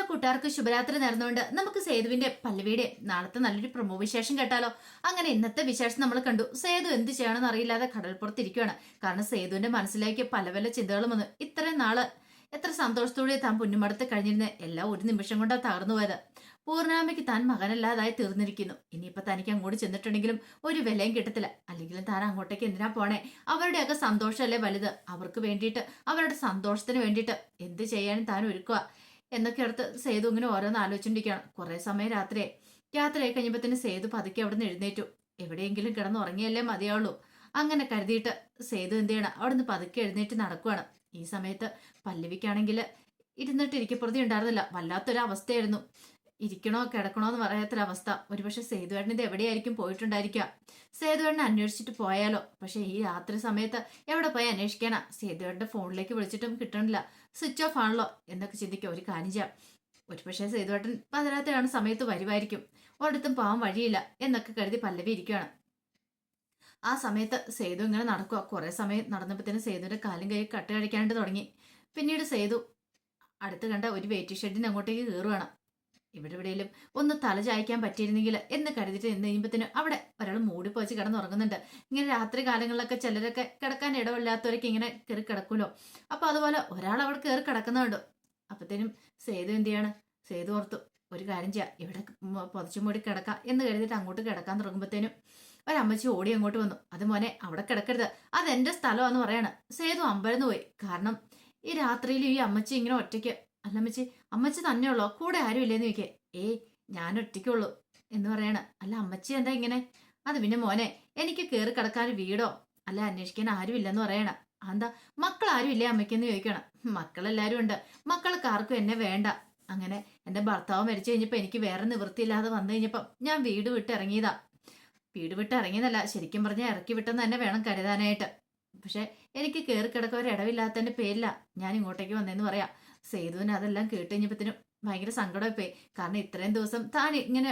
കൂട്ടുകാർക്ക് ശുഭരാത്രി നേർന്നുകൊണ്ട് നമുക്ക് സേതുവിന്റെ പല്ലവിയുടെ നാളത്തെ നല്ലൊരു പ്രൊമോ വിശേഷം കേട്ടാലോ. അങ്ങനെ ഇന്നത്തെ വിശേഷം നമ്മൾ കണ്ടു. സേതു എന്ത് ചെയ്യണമെന്ന് അറിയില്ലാതെ കടൽപ്പുറത്തിരിക്കുകയാണ്. കാരണം സേതുവിന്റെ മനസ്സിലേക്ക് പല പല ചിന്തകളും വന്നു. ഇത്രയും നാള് എത്ര സന്തോഷത്തോടെ താൻ പുന്നുമടത്ത് കഴിഞ്ഞിരുന്ന എല്ലാം ഒരു നിമിഷം കൊണ്ടാ തകർന്നു പോയത്. പൂർണ്ണാമയ്ക്ക് താൻ മകനല്ലാതായി തീർന്നിരിക്കുന്നു. ഇനിയിപ്പൊ തനിക്ക് അങ്ങോട്ട് ചെന്നിട്ടുണ്ടെങ്കിലും ഒരു വിലയും കിട്ടത്തില്ല. അല്ലെങ്കിലും താൻ അങ്ങോട്ടേക്ക് എന്തിനാ പോണേ? അവരുടെയൊക്കെ സന്തോഷമല്ലേ വലുത്. അവർക്ക് വേണ്ടിയിട്ട്, അവരുടെ സന്തോഷത്തിന് വേണ്ടിയിട്ട് എന്ത് ചെയ്യാനും താൻ ഒരുക്കുക എന്നൊക്കെ അടുത്ത് സേതു ഇങ്ങനെ ഓരോന്ന് ആലോചിച്ചിരിക്കുകയാണ്. കുറെ സമയം രാത്രിയായി കഴിഞ്ഞപ്പത്തിന് സേതു പതുക്കെ അവിടെ നിന്ന് എഴുന്നേറ്റു. എവിടെയെങ്കിലും കിടന്ന് ഉറങ്ങിയല്ലേ മതിയാവുള്ളൂ. അങ്ങനെ കരുതിയിട്ട് സേതു എന്ത് ചെയ്യണം, അവിടെ നിന്ന് പതുക്കെ എഴുന്നേറ്റ് നടക്കുവാണ്. ഈ സമയത്ത് പല്ലവിക്കാണെങ്കിൽ ഇരുന്നിട്ട് ഇരിക്കപ്പുറത്തി ഉണ്ടായിരുന്നില്ല. വല്ലാത്തൊരു അവസ്ഥയായിരുന്നു. ഇരിക്കണോ കിടക്കണോ എന്ന് പറയാത്തൊരവസ്ഥ. ഒരുപക്ഷെ സേതുവേട്ടൻ ഇത് എവിടെയായിരിക്കും പോയിട്ടുണ്ടായിരിക്കുക. സേതുവേട്ടനെ അന്വേഷിച്ചിട്ട് പോയാലോ? പക്ഷെ ഈ രാത്രി സമയത്ത് എവിടെ പോയി അന്വേഷിക്കാനാ? സേതുവേട്ടന്റെ ഫോണിലേക്ക് വിളിച്ചിട്ടും കിട്ടണില്ല. സ്വിച്ച് ഓഫ് ആണല്ലോ എന്നൊക്കെ ചിന്തിക്കുക. ഒരു കാര്യം ചെയ്യാം, ഒരുപക്ഷെ സേതുവേട്ടൻ പതിരാത്രിയാണ് സമയത്ത് വരുമായിരിക്കും. ഒരിടത്തും പോകാൻ വഴിയില്ല എന്നൊക്കെ കരുതി പല്ലവി ഇരിക്കുകയാണ്. ആ സമയത്ത് സേതു ഇങ്ങനെ നടക്കുക. കുറെ സമയം നടന്നപ്പോഴത്തേനും സേതുവിന്റെ കാലും കൈ കട്ട് കഴിക്കാനായിട്ട് തുടങ്ങി. പിന്നീട് സേതു അടുത്ത് കണ്ട ഒരു വെയിറ്റ് ഷെഡിന് അങ്ങോട്ടേക്ക് കയറുകയാണ്. ഇവിടെ എവിടെയെങ്കിലും ഒന്ന് തല ചായ്ക്കാൻ പറ്റിയിരുന്നെങ്കിൽ എന്ന് കരുതിയിട്ട് എന്ന് കഴിയുമ്പത്തിന് അവിടെ ഒരാൾ മൂടിപ്പോച്ച് കിടന്നുറങ്ങുന്നുണ്ട്. ഇങ്ങനെ രാത്രി കാലങ്ങളിലൊക്കെ ചിലരൊക്കെ കിടക്കാൻ ഇടമില്ലാത്തവരൊക്കെ ഇങ്ങനെ കയറി കിടക്കുമല്ലോ. അപ്പൊ അതുപോലെ ഒരാൾ അവിടെ കയറി കിടക്കുന്നുണ്ട്. അപ്പത്തേനും സേതു എന്ത് ചെയ്യാണ്? സേതു ഓർത്തു, ഒരു കാര്യം ചെയ്യാം, ഇവിടെ പൊതച്ചു മൂടി കിടക്കാം എന്ന് കരുതിയിട്ട് അങ്ങോട്ട് കിടക്കാൻ തുടങ്ങുമ്പോഴത്തേനും ഒരമ്മച്ചി ഓടി അങ്ങോട്ട് വന്നു. അത് മോനെ അവിടെ കിടക്കരുത്, അതെന്റെ സ്ഥലമാന്ന് പറയാണ്. സേതു അമ്പരന്ന് പോയി. കാരണം ഈ രാത്രിയിൽ ഈ അമ്മച്ചി ഇങ്ങനെ ഒറ്റയ്ക്ക്, അല്ല അമ്മച്ചി, അമ്മച്ചി തന്നെയുള്ളോ? കൂടെ ആരും ഇല്ലേന്ന് ചോദിക്കേ. ഞാൻ ഒറ്റയ്ക്കുള്ളൂ എന്ന് പറയാണ്. അല്ല അമ്മച്ചി എന്താ ഇങ്ങനെ? അത് പിന്നെ മോനെ, എനിക്ക് കയറി കിടക്കാൻ വീടോ അല്ല അന്വേഷിക്കാൻ ആരും ഇല്ലെന്ന് പറയണ. എന്താ മക്കൾ ആരും ഇല്ലേ അമ്മയ്ക്കെന്ന് ചോദിക്കണം. മക്കളെല്ലാരും ഉണ്ട്, മക്കൾക്ക് ആർക്കും എന്നെ വേണ്ട. അങ്ങനെ എന്റെ ഭർത്താവ് മരിച്ചു കഴിഞ്ഞപ്പോ എനിക്ക് വേറെ നിവൃത്തിയില്ലാതെ വന്നു കഴിഞ്ഞപ്പോ ഞാൻ വീട് വിട്ട് ഇറങ്ങിയതാ. വീട് വിട്ട് ഇറങ്ങിയതല്ല, ശരിക്കും പറഞ്ഞാൽ ഇറക്കി വിട്ടെന്ന് തന്നെ വേണം കരുതാനായിട്ട്. പക്ഷെ എനിക്ക് കയറി കിടക്കാൻ ഒരു ഇടവില്ലാത്തതിന്റെ പേരില്ല ഞാൻ ഇങ്ങോട്ടേക്ക് വന്നേന്ന് പറയാം. സേതുവിന് അതെല്ലാം കേട്ട് കഴിഞ്ഞപ്പത്തിനും ഭയങ്കര സങ്കടമായി പോയി. കാരണം ഇത്രയും ദിവസം താൻ ഇങ്ങനെ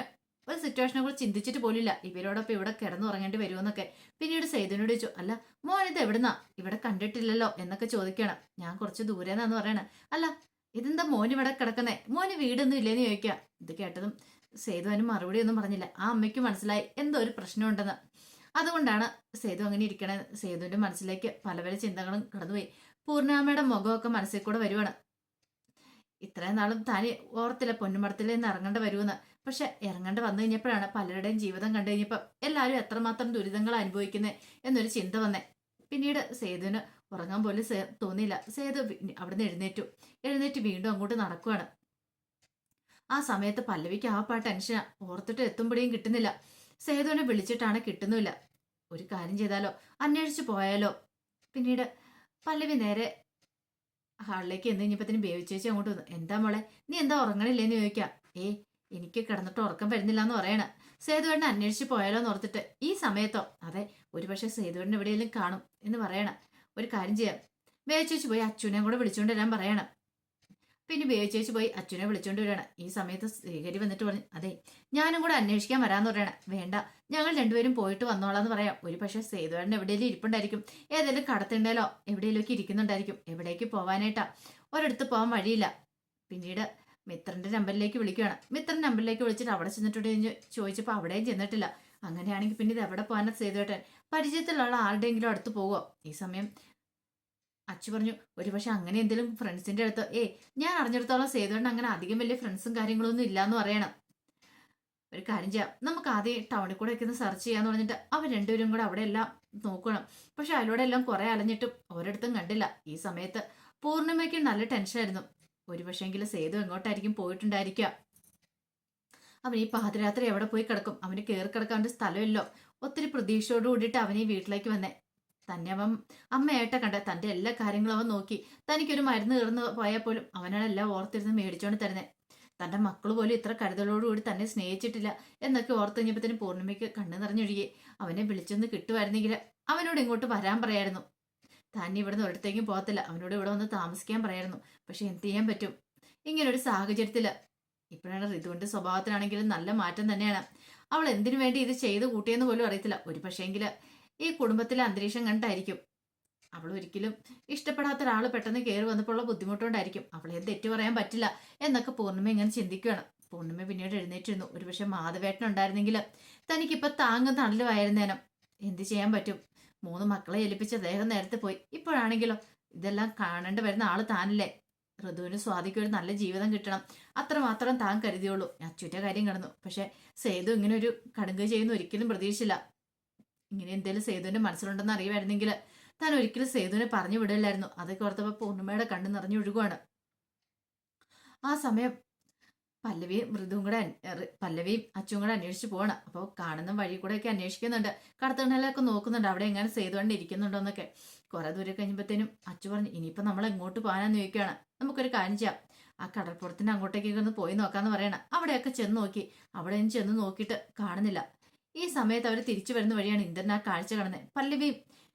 ഒരു സിറ്റുവേഷനെ കുറിച്ച് ചിന്തിച്ചിട്ട് പോലില്ല, ഇവരോടൊപ്പം ഇവിടെ കിടന്നുറങ്ങേണ്ടി വരുമെന്നൊക്കെ. പിന്നീട് സേതുവിനോട് ചോദിച്ചു, അല്ല മോൻ ഇത് എവിടുന്നാ? ഇവിടെ കണ്ടിട്ടില്ലല്ലോ എന്നൊക്കെ ചോദിക്കണം. ഞാൻ കുറച്ച് ദൂരെന്നാന്ന് പറയണ. അല്ല ഇതെന്താ മോൻ ഇവിടെ കിടക്കുന്നേ? മോന് വീടൊന്നും ഇല്ലേന്ന് ചോദിക്കുക. ഇത് കേട്ടതും സേതുവിന് മറുപടി ഒന്നും പറഞ്ഞില്ല. ആ അമ്മയ്ക്ക് മനസ്സിലായി എന്തോ ഒരു പ്രശ്നമുണ്ടെന്ന്. അതുകൊണ്ടാണ് സേതു അങ്ങനെ ഇരിക്കണേ. സേതുവിന്റെ മനസ്സിലേക്ക് പല പല ചിന്തകളും കടന്നുപോയി. പൂർണ്ണാമ്മയുടെ മുഖമൊക്കെ മനസ്സിൽ കൂടെ വരുവാണ്. ഇത്രയും നാളും താൻ ഓർത്തില്ല പൊന്നുമടത്തിൽ നിന്ന് ഇറങ്ങേണ്ട വരുമെന്ന്. പക്ഷെ ഇറങ്ങേണ്ട വന്നു കഴിഞ്ഞപ്പോഴാണ് പലരുടെയും ജീവിതം കണ്ടു കഴിഞ്ഞപ്പോൾ എല്ലാവരും എത്രമാത്രം ദുരിതങ്ങൾ അനുഭവിക്കുന്നത് എന്നൊരു ചിന്ത വന്നേ. പിന്നീട് സേതുവിന് ഉറങ്ങാൻ പോലും തോന്നിയില്ല. സേതു അവിടുന്ന് എഴുന്നേറ്റ് വീണ്ടും അങ്ങോട്ട് നടക്കുവാണ്. ആ സമയത്ത് പല്ലവിക്ക് ആ ടെൻഷനാ. ഓർത്തിട്ട് എത്തുമ്പോഴേയും കിട്ടുന്നില്ല. സേതുവിനെ വിളിച്ചിട്ടാണ് കിട്ടുന്നില്ല. ഒരു കാര്യം ചെയ്താലോ, അന്വേഷിച്ചു പോയാലോ? പിന്നീട് പല്ലവി നേരെ ഹാളിലേക്ക് എന്ന് കഴിഞ്ഞപ്പത്തിന് ബേബിച്ചേച്ചി അങ്ങോട്ട് വന്നു. എന്താ മോളെ, നീ എന്താ ഉറങ്ങണില്ലേന്ന് ചോദിക്കാം. എനിക്ക് കിടന്നിട്ട് ഉറക്കം വരുന്നില്ല എന്ന് പറയണ. സേതുവേട്ടനെ അന്വേഷിച്ച് പോയാലോ എന്ന് ഓർത്തിട്ട്. ഈ സമയത്തോ? അതെ, ഒരുപക്ഷെ സേതുവേട്ടൻ എവിടെയെങ്കിലും കാണും എന്ന് പറയണ. ഒരു കാര്യം ചെയ്യാം, ബേബിച്ചേച്ചി പോയി അച്ഛനെയും കൂടെ വിളിച്ചുകൊണ്ട് വരാൻ പറയണം. പിന്നെ ബേബിച്ചേച്ചി പോയി അച്ഛനെ വിളിച്ചോണ്ട് വരികയാണ്. ഈ സമയത്ത് ശ്രീഹരി വന്നിട്ട് പറഞ്ഞു, അതെ ഞാനും കൂടെ അന്വേഷിക്കാൻ വരാന്ന് പറയണ. വേണ്ട, ഞങ്ങൾ രണ്ടുപേരും പോയിട്ട് വന്നോളാന്ന് പറയാം. ഒരു പക്ഷെ സേതുവേട്ടൻ എവിടെയെങ്കിലും ഇരിപ്പുണ്ടായിരിക്കും, ഏതെങ്കിലും കടത്തിണ്ടേലോ എവിടെയെങ്കിലൊക്കെ ഇരിക്കുന്നുണ്ടായിരിക്കും. എവിടേക്ക് പോവാനായിട്ടാ? ഒരിടത്ത് പോകാൻ വഴിയില്ല. പിന്നീട് മിത്രന്റെ നമ്പറിലേക്ക് വിളിക്കുകയാണ്. മിത്രന്റെ നമ്പറിലേക്ക് വിളിച്ചിട്ട് അവിടെ ചെന്നിട്ടുണ്ടെന്ന് ചോദിച്ചപ്പോൾ അവിടെയും ചെന്നിട്ടില്ല. അങ്ങനെയാണെങ്കിൽ പിന്നെ ഇത് എവിടെ പോകാനാ സേതുവേട്ടൻ? പരിചയത്തിലുള്ള ആരുടെയെങ്കിലും അടുത്ത് പോവോ? ഈ സമയം അച്ചു പറഞ്ഞു, ഒരുപക്ഷെ അങ്ങനെ എന്തെങ്കിലും ഫ്രണ്ട്സിന്റെ അടുത്ത്. ഞാൻ അറിഞ്ഞിടത്തോളം സേതുവേട്ടൻ അങ്ങനെ അധികം വലിയ ഫ്രണ്ട്സും കാര്യങ്ങളൊന്നും ഇല്ലാന്ന് പറയണം. ഒരു കാര്യം ചെയ്യാം, നമുക്ക് ആദ്യം ടൗണിൽ കൂടെ ഒക്കെ ഒന്ന് സെർച്ച് ചെയ്യാന്ന് പറഞ്ഞിട്ട് അവർ രണ്ടുപേരും കൂടെ അവിടെ എല്ലാം നോക്കണം. പക്ഷെ അതിലൂടെ എല്ലാം കുറെ അലഞ്ഞിട്ടും ഒരിടത്തും കണ്ടില്ല. ഈ സമയത്ത് പൂർണ്ണിമയ്ക്ക് നല്ല ടെൻഷനായിരുന്നു. ഒരുപക്ഷെങ്കിലും സേതു എങ്ങോട്ടായിരിക്കും പോയിട്ടുണ്ടായിരിക്കുക. അവൻ ഈ പാതിരാത്രി എവിടെ പോയി കിടക്കും? അവന് കയറി കിടക്കാൻ ഒരു സ്ഥലമില്ലോ. ഒത്തിരി പ്രതീക്ഷയോട് കൂടിയിട്ട് അവൻ ഈ വീട്ടിലേക്ക് വന്നേ. തന്നെ അവൻ അമ്മയായിട്ടാ കണ്ട. തന്റെ എല്ലാ കാര്യങ്ങളും അവൻ നോക്കി. തനിക്കൊരു മരുന്ന് കയറുന്നു പോയാൽ പോലും അവനാണ് എല്ലാം ഓർത്തിരുന്ന് മേടിച്ചോണ്ട് തരുന്നേ. തന്റെ മക്കൾ പോലും ഇത്ര കരുതലോടുകൂടി തന്നെ സ്നേഹിച്ചിട്ടില്ല എന്നൊക്കെ ഓർത്ത് കഴിഞ്ഞപ്പത്തിന് പൂർണ്ണിമയ്ക്ക് കണ്ണു നിറഞ്ഞൊഴുകി. അവനെ വിളിച്ചൊന്ന് കിട്ടുമായിരുന്നെങ്കിൽ അവനോട് ഇങ്ങോട്ട് വരാൻ പറയായിരുന്നു. താൻ ഇവിടുന്ന് ഒരിടത്തേക്കും പോകത്തില്ല, അവനോട് ഇവിടെ വന്ന് താമസിക്കാൻ പറയായിരുന്നു. പക്ഷെ എന്ത് ചെയ്യാൻ പറ്റും ഇങ്ങനൊരു സാഹചര്യത്തില്? ഇപ്പോഴാണ് ഋതുവിന്റെ സ്വഭാവത്തിനാണെങ്കിലും നല്ല മാറ്റം തന്നെയാണ്. അവൾ എന്തിനു വേണ്ടി ഇത് ചെയ്ത് കൂട്ടിയെന്ന് പോലും അറിയത്തില്ല. ഒരു പക്ഷേങ്കില് ഈ കുടുംബത്തിലെ അന്തരീക്ഷം കണ്ടായിരിക്കും അവൾ ഒരിക്കലും ഇഷ്ടപ്പെടാത്ത ഒരാൾ പെട്ടെന്ന് കയറി വന്നപ്പോൾ ഉള്ള ബുദ്ധിമുട്ടുകൊണ്ടായിരിക്കും, അവളെ തെറ്റു പറയാൻ പറ്റില്ല എന്നൊക്കെ പൂർണ്ണിമ ഇങ്ങനെ ചിന്തിക്കുകയാണ്. പൂർണ്ണിമ പിന്നീട് എഴുന്നേറ്റിരുന്നു. ഒരുപക്ഷെ മാധവേട്ടൻ ഉണ്ടായിരുന്നെങ്കിൽ തനിക്കിപ്പോ താങ്ങും തണലുമായിരുന്നേനും. എന്ത് ചെയ്യാൻ പറ്റും? 3 മക്കളെ ഏൽപ്പിച്ച അദ്ദേഹം നേരത്തെ പോയി. ഇപ്പോഴാണെങ്കിലോ ഇതെല്ലാം കാണേണ്ടി വരുന്ന ആള് താനല്ലേ. ഋതുവിന് സ്വാതിക്ക് ഒരു നല്ല ജീവിതം കിട്ടണം, അത്രമാത്രം താൻ കരുതിയുള്ളൂ. അച്ചുവിന്റെ കാര്യം കിടന്നു. പക്ഷെ സേതു ഇങ്ങനെ ഒരു കടുങ്കൈ ചെയ്യുന്ന ഒരിക്കലും പ്രതീക്ഷിച്ചില്ല. ഇങ്ങനെ എന്തേലും സേതുവിന്റെ മനസ്സിലുണ്ടെന്ന് അറിയുമായിരുന്നെങ്കിൽ താൻ ഒരിക്കലും സേതുവിനെ പറഞ്ഞു വിടില്ലായിരുന്നു. അതൊക്കെ ഓർത്തപ്പോ പൂർണ്ണിമയുടെ കണ്ണ് നിറഞ്ഞൊഴുകുവാണ്. ആ സമയം പല്ലവിയും അച്ചും കൂടെ അന്വേഷിച്ച് പോവാണ്. അപ്പോൾ കാണുന്ന വഴി കൂടെയൊക്കെ അന്വേഷിക്കുന്നുണ്ട്, കടത്തുകടലൊക്കെ നോക്കുന്നുണ്ട് അവിടെ എങ്ങനെ സേതുവണ്ടി ഇരിക്കുന്നുണ്ടോ എന്നൊക്കെ. കുറെ ദൂരം കഴിഞ്ഞപ്പോഴത്തേനും അച്ചു പറഞ്ഞു, ഇനിയിപ്പോൾ നമ്മൾ എങ്ങോട്ട് പോകാനാന്ന് ചോദിക്കുകയാണ്. നമുക്കൊരു കാര്യം ചെയ്യാം, ആ കടൽപ്പുറത്തിന്റെ അങ്ങോട്ടേക്കൊക്കെ ഒന്ന് പോയി നോക്കാന്ന് പറയണം. അവിടെയൊക്കെ ചെന്ന് നോക്കി, അവിടെ ചെന്ന് നോക്കിയിട്ട് കാണുന്നില്ല. ഈ സമയത്ത് അവർ തിരിച്ചു വരുന്ന വഴിയാണ് ഇന്ദ്രൻ ആ കാഴ്ച കാണുന്നത്. പല്ലവിയും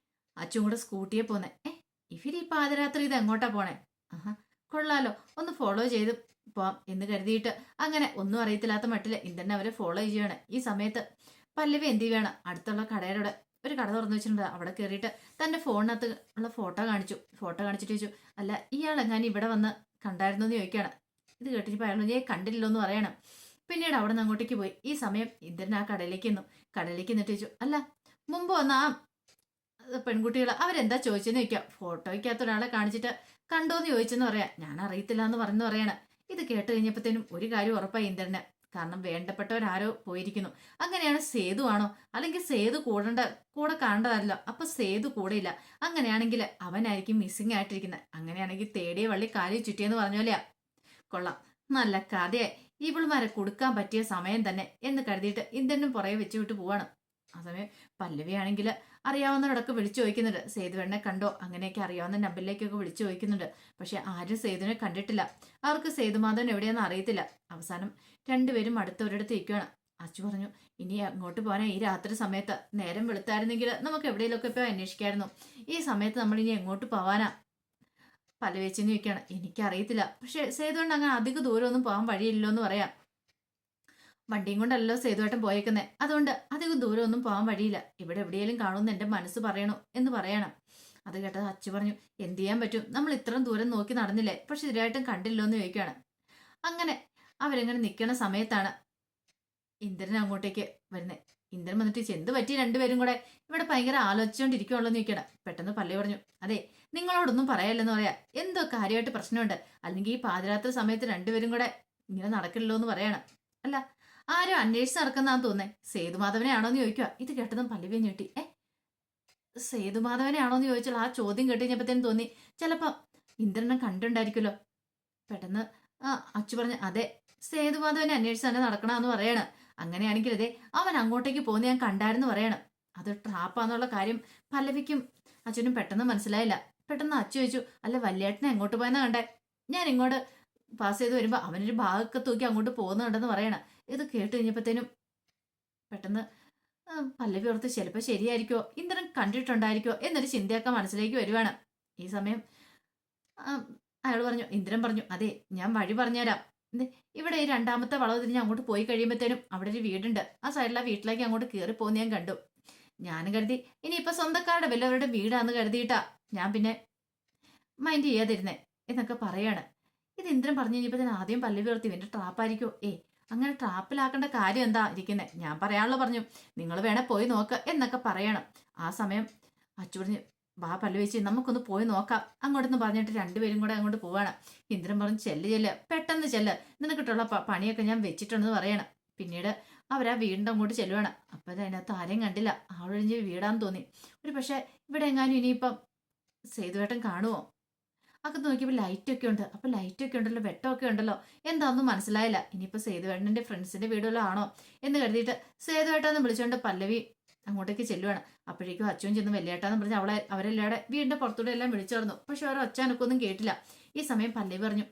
അച്ചും കൂടെ സ്കൂട്ടിയെ പോന്നെ. ഇവര് ഈ പാതിരാത്രി ഇത് എങ്ങോട്ടാ പോണേ? ആഹാ, കൊള്ളാലോ, ഒന്ന് ഫോളോ ചെയ്ത് പോവാം എന്ന് കരുതിയിട്ട് അങ്ങനെ ഒന്നും അറിയത്തില്ലാത്ത മട്ടില് ഇന്ദ്രൻ അവരെ ഫോളോ ചെയ്യുകയാണ്. ഈ സമയത്ത് പല്ലവി എന്ത് ചെയ്യുകയാണ്, അടുത്തുള്ള കടയുടെ ഒരു കട തുറന്നു വെച്ചിട്ടുണ്ട്. അവിടെ കയറിയിട്ട് തന്റെ ഫോണിനകത്ത് ഉള്ള ഫോട്ടോ കാണിച്ചിട്ട് ചോദിച്ചു, അല്ല ഇയാൾ എങ്ങാനും ഇവിടെ വന്ന് കണ്ടായിരുന്നു എന്ന് ചോദിക്കുകയാണ്. ഇത് കേട്ടിട്ട് അയാൾ ഞാൻ കണ്ടില്ലല്ലോ എന്ന് പറയണം. പിന്നീട് അവിടെ നിന്ന് അങ്ങോട്ടേക്ക് പോയി. ഈ സമയം ഇന്ദ്രൻ ആ കടയിലേക്ക് എന്നിട്ട് ചോദിച്ചു, അല്ല മുമ്പ് വന്ന ആ പെൺകുട്ടികൾ അവരെന്താ ചോദിച്ചെന്ന് ചോദിക്കാം. ഫോട്ടോയ്ക്കകത്ത് ഒരാളെ കാണിച്ചിട്ട് കണ്ടോന്ന് ചോദിച്ചെന്ന് പറയാം. ഞാൻ അറിയത്തില്ല എന്ന് പറഞ്ഞു പറയണ. ഇത് കേട്ട് കഴിഞ്ഞപ്പോഴത്തേനും ഒരു കാര്യം ഉറപ്പായി ഇന്ദ്രന്. കാരണം വേണ്ടപ്പെട്ടവരാരോ പോയിരിക്കുന്നു. അങ്ങനെയാണ് സേതു ആണോ, അല്ലെങ്കിൽ സേതു കൂടെ കാണേണ്ടതല്ലോ. അപ്പൊ സേതു കൂടെ ഇല്ല. അങ്ങനെയാണെങ്കിൽ അവനായിരിക്കും മിസ്സിംഗ് ആയിട്ടിരിക്കുന്നത്. അങ്ങനെയാണെങ്കിൽ തേടിയ വള്ളി കാലിൽ ചുറ്റിയെന്ന് പറഞ്ഞോലെയാ. കൊള്ളാം, നല്ല കഥയെ ഇവളുമാരെ കൊടുക്കാൻ പറ്റിയ സമയം തന്നെ എന്ന് കരുതിയിട്ട് ഇന്ദ്രനും പുറകെ വെച്ചു വിട്ട് പോവാണ്. ആ സമയം പല്ലവിയാണെങ്കിൽ അറിയാവുന്നവരോടൊക്കെ വിളിച്ചു ചോദിക്കുന്നുണ്ട്, സേതുവിനെ കണ്ടോ, അങ്ങനെയൊക്കെ അറിയാവുന്ന നമ്പറിലേക്കൊക്കെ വിളിച്ചു ചോദിക്കുന്നുണ്ട്. പക്ഷെ ആരും സേതുവിനെ കണ്ടിട്ടില്ല. അവർക്ക് സേതുമാധവൻ എവിടെയാണെന്ന് അറിയത്തില്ല. അവസാനം രണ്ടുപേരും അടുത്തവരിടത്ത് ഇരിക്കുകയാണ്. അച്ചു പറഞ്ഞു, ഇനി അങ്ങോട്ട് പോകാനാ ഈ രാത്രി സമയത്ത്? നേരം വെളുത്തായിരുന്നെങ്കിൽ നമുക്ക് എവിടെയെങ്കിലുമൊക്കെ പോയി അന്വേഷിക്കായിരുന്നു. ഈ സമയത്ത് നമ്മൾ ഇനി എങ്ങോട്ട് പോവാനാ? പല്ലവേച്ചെന്ന് ചോദിക്കുകയാണ്. എനിക്കറിയത്തില്ല, പക്ഷെ സേതുവിന് അങ്ങനെ അധിക ദൂരമൊന്നും പോകാൻ വഴിയില്ലല്ലോ എന്ന് പറയാം. വണ്ടിയും കൊണ്ടല്ലോ സേതുവേട്ടൻ പോയേക്കുന്നത്, അതുകൊണ്ട് അധികം ദൂരമൊന്നും പോകാൻ വഴിയില്ല. ഇവിടെ എവിടെയെങ്കിലും കാണുമെന്ന് എൻ്റെ മനസ്സ് പറയണു എന്ന് പറയണം. അത് കേട്ടത് അച്ചു പറഞ്ഞു, എന്ത് ചെയ്യാൻ പറ്റും, നമ്മൾ ഇത്രയും ദൂരം നോക്കി നടന്നില്ലേ, പക്ഷെ ഇതിനായിട്ടും കണ്ടില്ലോ എന്ന് ചോദിക്കുകയാണ്. അങ്ങനെ അവരെങ്ങനെ നിൽക്കുന്ന സമയത്താണ് ഇന്ദ്രൻ അങ്ങോട്ടേക്ക് വരുന്നത്. ഇന്ദ്രൻ വന്നിട്ട് എന്ത് പറ്റി രണ്ടുപേരും കൂടെ ഇവിടെ ഭയങ്കര ആലോചിച്ചുകൊണ്ടിരിക്കുള്ളൂ എന്ന് ചോദിക്കണം. പെട്ടെന്ന് പള്ളി പറഞ്ഞു, അതെ നിങ്ങളോടൊന്നും പറയല്ലെന്ന് പറയാ, എന്തോ കാര്യമായിട്ട് പ്രശ്നമുണ്ട്, അല്ലെങ്കിൽ ഈ പാതിരാത്രി സമയത്ത് രണ്ടുപേരും കൂടെ ഇങ്ങനെ നടക്കില്ലല്ലോ എന്ന് പറയണം. അല്ല ആരും അന്വേഷിച്ച് നടക്കുന്നതാന്ന് തോന്നേ, സേതുമാധവനെ ആണോന്ന് ചോദിക്കുക. ഇത് കേട്ടതും പല്ലവിയെ ഞെട്ടി. സേതുമാധവനെ ആണോന്ന് ചോദിച്ചാൽ ആ ചോദ്യം കേട്ട് കഴിഞ്ഞപ്പോഴത്തേനും തോന്നി ചിലപ്പം ഇന്ദ്രനെ കണ്ടിട്ടുണ്ടായിരിക്കുമല്ലോ. പെട്ടെന്ന് അച്ചു പറഞ്ഞു, അതെ സേതുമാധവനെ അന്വേഷിച്ച് തന്നെ നടക്കണമെന്ന് പറയണം. അങ്ങനെയാണെങ്കിൽ അതെ അവൻ അങ്ങോട്ടേക്ക് പോകുന്ന ഞാൻ കണ്ടായിരുന്നു പറയണം. അത് ട്രാപ്പാന്നുള്ള കാര്യം പല്ലവിക്കും അച്ഛനും പെട്ടെന്ന് മനസ്സിലായില്ല. പെട്ടെന്ന് അച്ചു ചോദിച്ചു, അല്ല വല്യേട്ടനെ എങ്ങോട്ട് പോയെന്നാ കണ്ടേ? ഞാൻ ഇങ്ങോട്ട് പാസ് ചെയ്ത് വരുമ്പോ അവനൊരു ഭാഗമൊക്കെ തൂക്കി അങ്ങോട്ട് പോകുന്നുണ്ടെന്ന് പറയണം. ഇത് കേട്ട് കഴിഞ്ഞപ്പോഴത്തേനും പെട്ടെന്ന് പല്ലവി ഓർത്ത് ചിലപ്പോൾ ശരിയായിരിക്കോ, ഇന്ദ്രൻ കണ്ടിട്ടുണ്ടായിരിക്കോ എന്നൊരു ചിന്തയൊക്കെ മനസ്സിലേക്ക് വരുവാണ്. ഈ സമയം ഇന്ദ്രൻ പറഞ്ഞു, അതെ ഞാൻ വഴി പറഞ്ഞുതരാം. ഇവിടെ ഈ രണ്ടാമത്തെ വളവ് തിരിഞ്ഞ് അങ്ങോട്ട് പോയി കഴിയുമ്പോഴത്തേനും അവിടെ ഒരു വീടുണ്ട്. ആ സൈഡിലെ വീട്ടിലേക്ക് അങ്ങോട്ട് കയറി പോകുന്ന ഞാൻ കണ്ടു. ഞാനും കരുതി ഇനിയിപ്പൊ സ്വന്തക്കാരുടെ വല്ലവരുടെ വീടാന്ന് കരുതിയിട്ടാ ഞാൻ പിന്നെ മൈൻഡ് ചെയ്യാതിരുന്നേ എന്നൊക്കെ പറയാണ്. ഇത് ഇന്ദ്രൻ പറഞ്ഞു കഴിഞ്ഞപ്പോൾ ആദ്യം പല്ലവി ഓർത്തി ഇവന്റെ ട്രാപ്പായിരിക്കോ. അങ്ങനെ ട്രാപ്പിലാക്കേണ്ട കാര്യം എന്താ ഇരിക്കുന്നത്, ഞാൻ പറയാനുള്ള പറഞ്ഞു, നിങ്ങൾ വേണേ പോയി നോക്ക് എന്നൊക്കെ പറയണം. ആ സമയം അച്ചു പറഞ്ഞു, വാ പല്ലവിച്ച് നമുക്കൊന്ന് പോയി നോക്കാം അങ്ങോട്ടൊന്ന് പറഞ്ഞിട്ട് രണ്ടുപേരും കൂടെ അങ്ങോട്ട് പോവാണ്. ഇന്ദ്രൻ പറഞ്ഞു, ചെല്ല് പെട്ടെന്ന് ചെല്ല്, നിനക്കിട്ടുള്ള പണിയൊക്കെ ഞാൻ വെച്ചിട്ടുണ്ടെന്ന് പറയണം. പിന്നീട് അവരാ വീടിൻ്റെ അങ്ങോട്ട് ചെല്ലുവാണ്. അപ്പം അതിനകത്ത് ആരെയും കണ്ടില്ല, ആളൊഴിഞ്ഞ് വീടാന്ന് തോന്നി. ഒരു പക്ഷെ ഇവിടെ എങ്ങാനും ഇനിയിപ്പം സേതുവേട്ടൻ കാണുമോ? അകത്ത് നോക്കിയപ്പോൾ ലൈറ്റൊക്കെ ഉണ്ട്. അപ്പം ലൈറ്റൊക്കെ ഉണ്ടല്ലോ, വെട്ടമൊക്കെ ഉണ്ടല്ലോ, എന്താണെന്നും മനസ്സിലായില്ല. ഇനിയിപ്പോൾ സേതുവേട്ടൻ്റെ ഫ്രണ്ട്സിൻ്റെ വീടുകളോ ആണോ എന്ന് കരുതിയിട്ട് സേതുവേട്ടാന്ന് വിളിച്ചുകൊണ്ട് പല്ലവി അങ്ങോട്ടേക്ക് ചെല്ലുവാണ്. അപ്പോഴേക്കും അച്ഛൻ ചെന്ന് വലിയേട്ടാന്ന് പറഞ്ഞ് അവരെല്ലാടെ വീടിൻ്റെ പുറത്തൂടെ എല്ലാം വിളിച്ചു തുറന്നു. പക്ഷെ അവർ ഒച്ചാനൊക്കൊന്നും കേട്ടില്ല. ഈ സമയം പല്ലവി പറഞ്ഞു,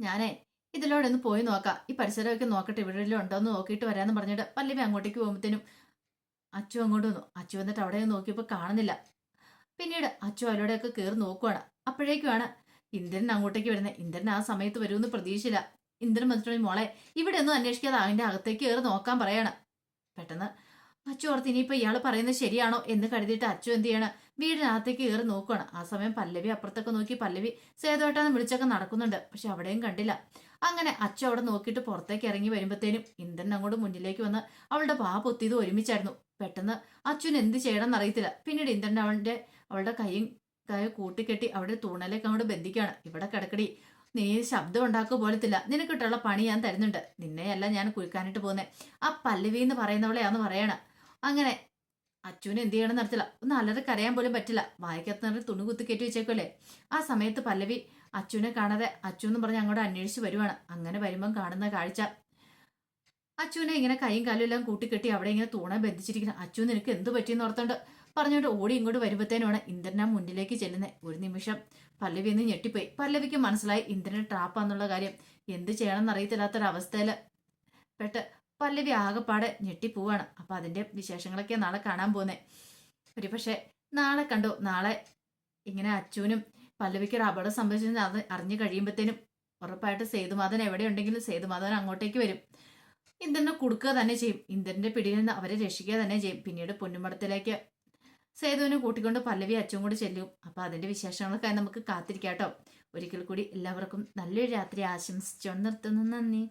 ഞാനേ ഇതിലൂടെ ഒന്ന് പോയി നോക്കാം, ഈ പരിസരമൊക്കെ നോക്കട്ടെ, ഇവിടെ ഉണ്ടോന്ന് നോക്കിയിട്ട് വരാമെന്ന് പറഞ്ഞിട്ട് പല്ലവി അങ്ങോട്ടേക്ക് പോകുമ്പോഴത്തേനും അച്ചു അങ്ങോട്ട് വന്നു. അച്ചു വന്നിട്ട് അവിടെ നോക്കിയപ്പോൾ കാണുന്നില്ല. പിന്നീട് അച്ചു അതിലൂടെയൊക്കെ കയറി നോക്കുവാണ്. അപ്പോഴേക്കുമാണ് ഇന്ദ്രൻ അങ്ങോട്ടേക്ക് വരുന്നത്. ഇന്ദ്രൻ ആ സമയത്ത് വരുമെന്ന് പ്രതീക്ഷയില്ല. ഇന്ദ്രൻ വന്നിട്ടുണ്ടെങ്കിൽ മോളെ ഇവിടെ ഒന്നും അന്വേഷിക്കാതെ അതിൻ്റെ അകത്തേക്ക് കയറി നോക്കാൻ പറയാണ്. പെട്ടെന്ന് അച്ചു ഓർത്ത് ഇനിയിപ്പോ ഇയാൾ പറയുന്നത് ശരിയാണോ എന്ന് കരുതിയിട്ട് അച്ചു എന്ത് ചെയ്യണം, വീടിനകത്തേക്ക് കയറി നോക്കുകയാണ്. ആ സമയം പല്ലവി അപ്പുറത്തൊക്കെ നോക്കി പല്ലവി സേതുവേട്ടാന്ന് വിളിച്ചൊക്കെ നടക്കുന്നുണ്ട്. പക്ഷെ അവിടെയും കണ്ടില്ല. അങ്ങനെ അച്ചു അവിടെ നോക്കിയിട്ട് പുറത്തേക്ക് ഇറങ്ങി വരുമ്പോഴത്തേനും ഇന്ദ്രൻ അങ്ങോട്ട് മുന്നിലേക്ക് വന്ന് അവളുടെ വാ പൊത്തിയത് ഒരുമിച്ചായിരുന്നു. പെട്ടെന്ന് അച്ചുവിന് എന്ത് ചെയ്യണം എന്നറിയത്തില്ല. പിന്നീട് ഇന്ദ്രൻ അവളുടെ കൈ കൂട്ടിക്കെട്ടി അവിടെ തൂണലേക്ക് അങ്ങോട്ട് ബന്ധിക്കുകയാണ്. ഇവിടെ കിടക്കടി, നീ ശബ്ദം ഉണ്ടാക്കുക പോലത്തില്ല, നിനക്കിട്ടുള്ള പണി ഞാൻ തരുന്നുണ്ട്, നിന്നെയല്ല ഞാൻ കുഴിക്കാനിട്ട് പോകുന്നേ, ആ പല്ലവി എന്ന് പറയുന്നവളെയാന്ന് പറയണ. അങ്ങനെ അച്ചുവിന് എന്ത് ചെയ്യണം നടത്തില്ല, ഒന്ന് അലറി കരയാൻ പോലും പറ്റില്ല. വായിക്കത്തുന്ന തുണി കുത്തി കയറ്റി വെച്ചേക്കല്ലേ. ആ സമയത്ത് പല്ലവി അച്ചുവിനെ കാണാതെ അച്ചു എന്ന് പറഞ്ഞ് അങ്ങോട്ട് അന്വേഷിച്ച് വരുവാണ്. അങ്ങനെ വരുമ്പം കാണുന്ന കാഴ്ച, അച്ചുവിനെ ഇങ്ങനെ കൈയും കാലും എല്ലാം കൂട്ടിക്കെട്ടി അവിടെ ഇങ്ങനെ തൂണെ ബന്ധിച്ചിരിക്കണം. അച്ചു നിനക്ക് എന്ത് പറ്റിയെന്ന് ഓർത്തോണ്ട് പറഞ്ഞോണ്ട് ഓടി ഇങ്ങോട്ട് വരുമ്പോഴത്തേനുമാണ് ഇന്ദ്രൻ ആ മുന്നിലേക്ക് ചെല്ലുന്നത്. ഒരു നിമിഷം പല്ലവി എന്ന് ഞെട്ടിപ്പോയി. പല്ലവിക്ക് മനസ്സിലായി ഇന്ദ്രൻ ട്രാപ്പാന്നുള്ള കാര്യം. എന്ത് ചെയ്യണമെന്ന് അറിയത്തില്ലാത്തൊരവസ്ഥയിൽ പെട്ട് പല്ലവി ആകെപ്പാടെ ഞെട്ടിപ്പോവാണ്. അപ്പൊ അതിന്റെ വിശേഷങ്ങളൊക്കെ നാളെ കാണാൻ പോകുന്നേ. ഒരു പക്ഷെ നാളെ കണ്ടു, നാളെ ഇങ്ങനെ അച്ചുവിനും പല്ലവിക്ക് ഒരു അപകടം സംഭവിച്ചെന്ന് അറിഞ്ഞു കഴിയുമ്പോഴത്തേനും ഉറപ്പായിട്ട് സേതുമാധവൻ എവിടെയുണ്ടെങ്കിലും സേതുമാധവൻ അങ്ങോട്ടേക്ക് വരും. ഇന്ദ്രനെ കൊടുക്കുക തന്നെ ചെയ്യും. ഇന്ദ്രന്റെ പിടിയിൽ നിന്ന് അവരെ രക്ഷിക്കുക തന്നെ ചെയ്യും. പിന്നീട് പൊന്നുമടത്തിലേക്ക് സേതുവിനെ കൂട്ടിക്കൊണ്ട് പല്ലവി അച്ചും കൂടി ചെല്ലും. അപ്പൊ അതിന്റെ വിശേഷങ്ങളൊക്കെ നമുക്ക് കാത്തിരിക്കാട്ടോ. ഒരിക്കൽ കൂടി എല്ലാവർക്കും നല്ലൊരു രാത്രി ആശംസിച്ചോണ്ട് നിർത്തുന്നു. നന്ദി.